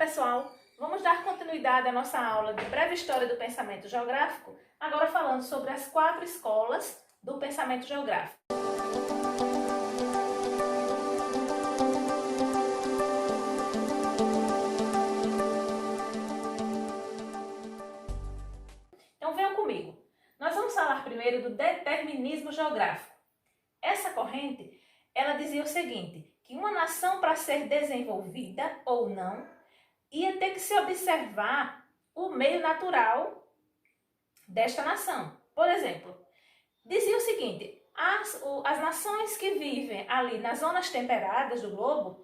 pessoal, vamos dar continuidade à nossa aula de breve história do pensamento geográfico, agora falando sobre as 4 escolas do pensamento geográfico. Então venham comigo. Nós vamos falar primeiro do determinismo geográfico. Essa corrente, ela dizia o seguinte, que uma nação, para ser desenvolvida ou não, ia ter que se observar o meio natural desta nação. Por exemplo, dizia o seguinte, as nações que vivem ali nas zonas temperadas do globo,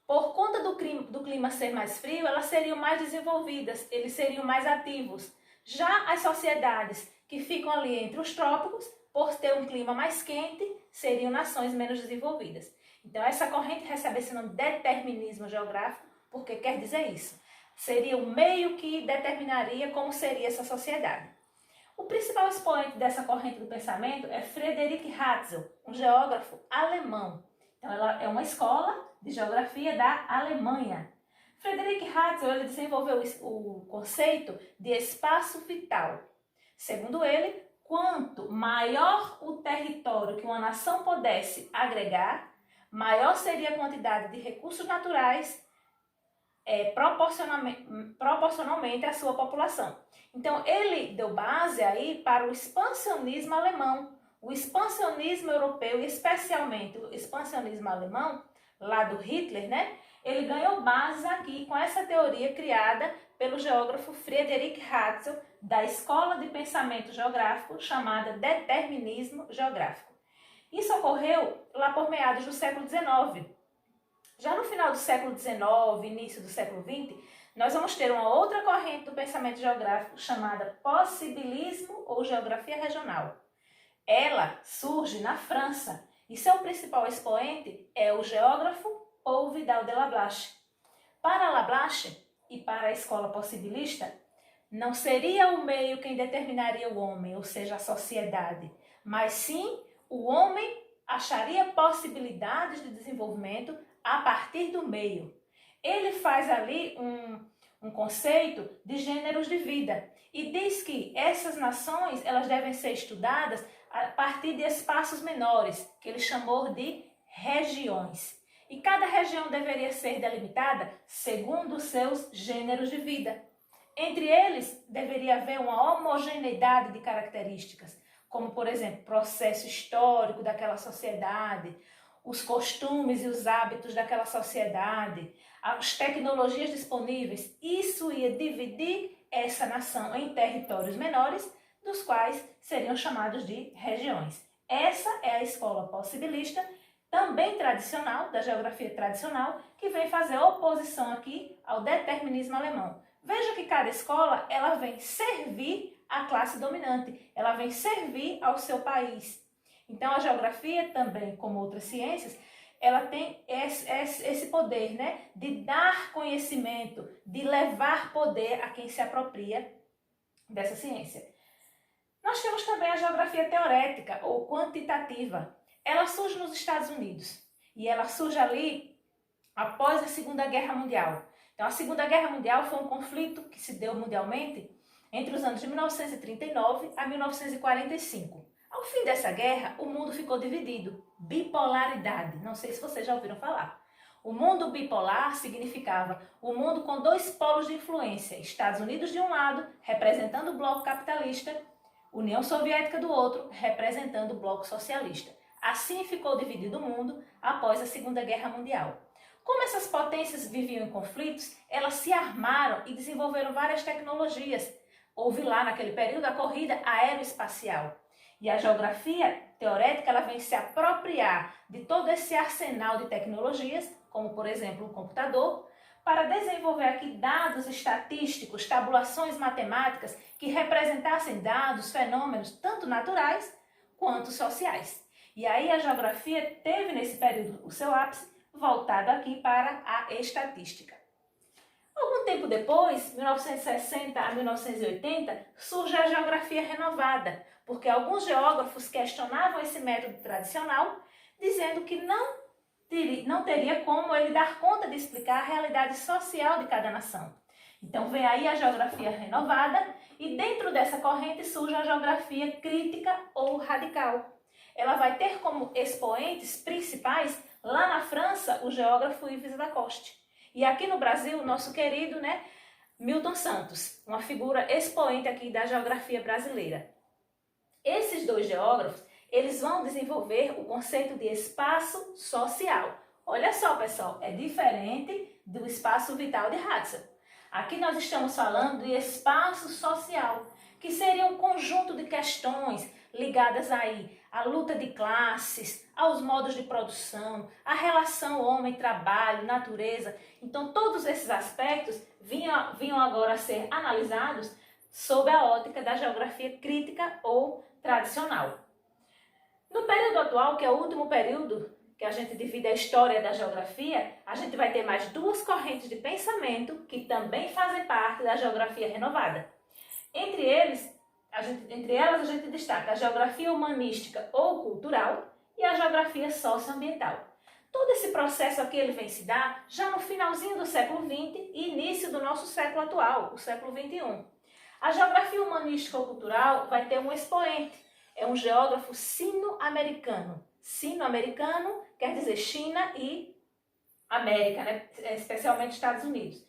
por conta do clima ser mais frio, elas seriam mais desenvolvidas, eles seriam mais ativos. Já as sociedades que ficam ali entre os trópicos, por ter um clima mais quente, seriam nações menos desenvolvidas. Então essa corrente recebe esse nome de determinismo geográfico, porque quer dizer isso. Seria o meio que determinaria como seria essa sociedade. O principal expoente dessa corrente do pensamento é Friedrich Ratzel, um geógrafo alemão. Então ela é uma escola de geografia da Alemanha. Friedrich Ratzel ele desenvolveu o conceito de espaço vital. Segundo ele, quanto maior o território que uma nação pudesse agregar, maior seria a quantidade de recursos naturais proporcionalmente à sua população. Então, ele deu base aí para o expansionismo alemão, o expansionismo europeu e especialmente o expansionismo alemão, lá do Hitler, né? Ele ganhou base aqui com essa teoria criada pelo geógrafo Friedrich Ratzel, da escola de pensamento geográfico chamada determinismo geográfico. Isso ocorreu lá por meados do século XIX. Já no final do século XIX, início do século XX, nós vamos ter uma outra corrente do pensamento geográfico chamada possibilismo ou geografia regional. Ela surge na França e seu principal expoente é o geógrafo Paul Vidal-de-Lablache. Para Lablache e para a escola possibilista, não seria o meio quem determinaria o homem, ou seja, a sociedade, mas sim o homem acharia possibilidades de desenvolvimento a partir do meio. Ele faz ali um conceito de gêneros de vida e diz que essas nações elas devem ser estudadas a partir de espaços menores, que ele chamou de regiões. E cada região deveria ser delimitada segundo os seus gêneros de vida. Entre eles, deveria haver uma homogeneidade de características, como, por exemplo, processo histórico daquela sociedade, os costumes e os hábitos daquela sociedade, as tecnologias disponíveis. Isso ia dividir essa nação em territórios menores, dos quais seriam chamados de regiões. Essa é a escola possibilista, também tradicional, da geografia tradicional, que vem fazer oposição aqui ao determinismo alemão. Veja que cada escola ela vem servir a classe dominante, ela vem servir ao seu país. Então a geografia também, como outras ciências, ela tem esse poder, né, de dar conhecimento, de levar poder a quem se apropria dessa ciência. Nós temos também a geografia teorética ou quantitativa. Ela surge nos Estados Unidos e ela surge ali após a Segunda Guerra Mundial. Então a Segunda Guerra Mundial foi um conflito que se deu mundialmente entre os anos de 1939 a 1945. Ao fim dessa guerra, o mundo ficou dividido. Bipolaridade. Não sei se vocês já ouviram falar. O mundo bipolar significava o mundo com 2 polos de influência. Estados Unidos de um lado, representando o bloco capitalista, União Soviética do outro, representando o bloco socialista. Assim ficou dividido o mundo após a Segunda Guerra Mundial. Como essas potências viviam em conflitos, elas se armaram e desenvolveram várias tecnologias. Houve lá naquele período a corrida aeroespacial. E a geografia teorética ela vem se apropriar de todo esse arsenal de tecnologias, como por exemplo o computador, para desenvolver aqui dados estatísticos, tabulações matemáticas que representassem dados, fenômenos tanto naturais quanto sociais. E aí a geografia teve nesse período o seu ápice voltado aqui para a estatística. Algum tempo depois, 1960 a 1980, surge a geografia renovada, porque alguns geógrafos questionavam esse método tradicional, dizendo que não não teria como ele dar conta de explicar a realidade social de cada nação. Então vem aí a geografia renovada e dentro dessa corrente surge a geografia crítica ou radical. Ela vai ter como expoentes principais, lá na França, o geógrafo Yves Lacoste. E aqui no Brasil, o nosso querido, Milton Santos, uma figura expoente aqui da geografia brasileira. Esses dois geógrafos, eles vão desenvolver o conceito de espaço social. Olha só, pessoal, é diferente do espaço vital de Hudson. Aqui nós estamos falando de espaço social, que seria um conjunto de questões ligadas aí à luta de classes, aos modos de produção, à relação homem-trabalho, natureza. Então, todos esses aspectos vinham agora a ser analisados sob a ótica da geografia crítica ou tradicional. No período atual, que é o último período que a gente divide a história da geografia, a gente vai ter mais duas correntes de pensamento que também fazem parte da geografia renovada. Entre elas, a gente destaca a geografia humanística ou cultural e a geografia socioambiental. Todo esse processo aqui ele vem se dar já no finalzinho do século XX e início do nosso século atual, o século XXI. A geografia humanística ou cultural vai ter um expoente, é um geógrafo sino-americano. Sino-americano quer dizer China e América, especialmente Estados Unidos.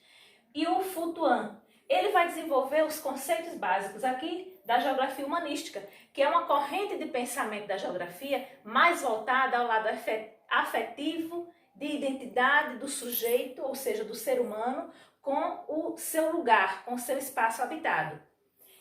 E o Phu Thuan, ele vai desenvolver os conceitos básicos aqui da geografia humanística, que é uma corrente de pensamento da geografia mais voltada ao lado afetivo, de identidade do sujeito, ou seja, do ser humano, com o seu lugar, com o seu espaço habitado.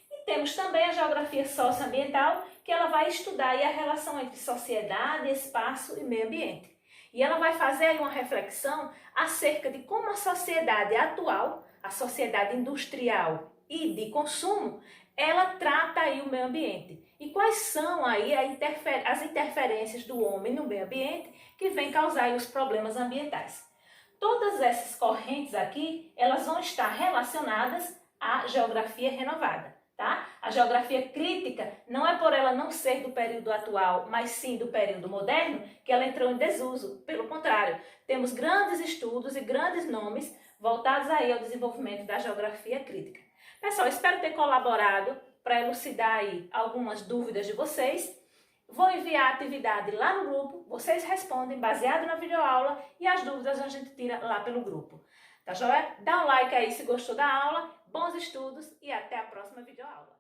E temos também a geografia socioambiental, que ela vai estudar aí a relação entre sociedade, espaço e meio ambiente. E ela vai fazer aí uma reflexão acerca de como a sociedade atual, a sociedade industrial e de consumo, ela trata aí o meio ambiente. E quais são aí as interferências do homem no meio ambiente que vem causar aí os problemas ambientais. Todas essas correntes aqui, elas vão estar relacionadas à geografia renovada. Tá? A geografia crítica não é por ela não ser do período atual, mas sim do período moderno, que ela entrou em desuso. Pelo contrário, temos grandes estudos e grandes nomes voltados aí ao desenvolvimento da geografia crítica. Pessoal, espero ter colaborado para elucidar aí algumas dúvidas de vocês. Vou enviar a atividade lá no grupo, vocês respondem baseado na videoaula e as dúvidas a gente tira lá pelo grupo. Tá joia? Dá um like aí se gostou da aula, bons estudos e até a próxima videoaula.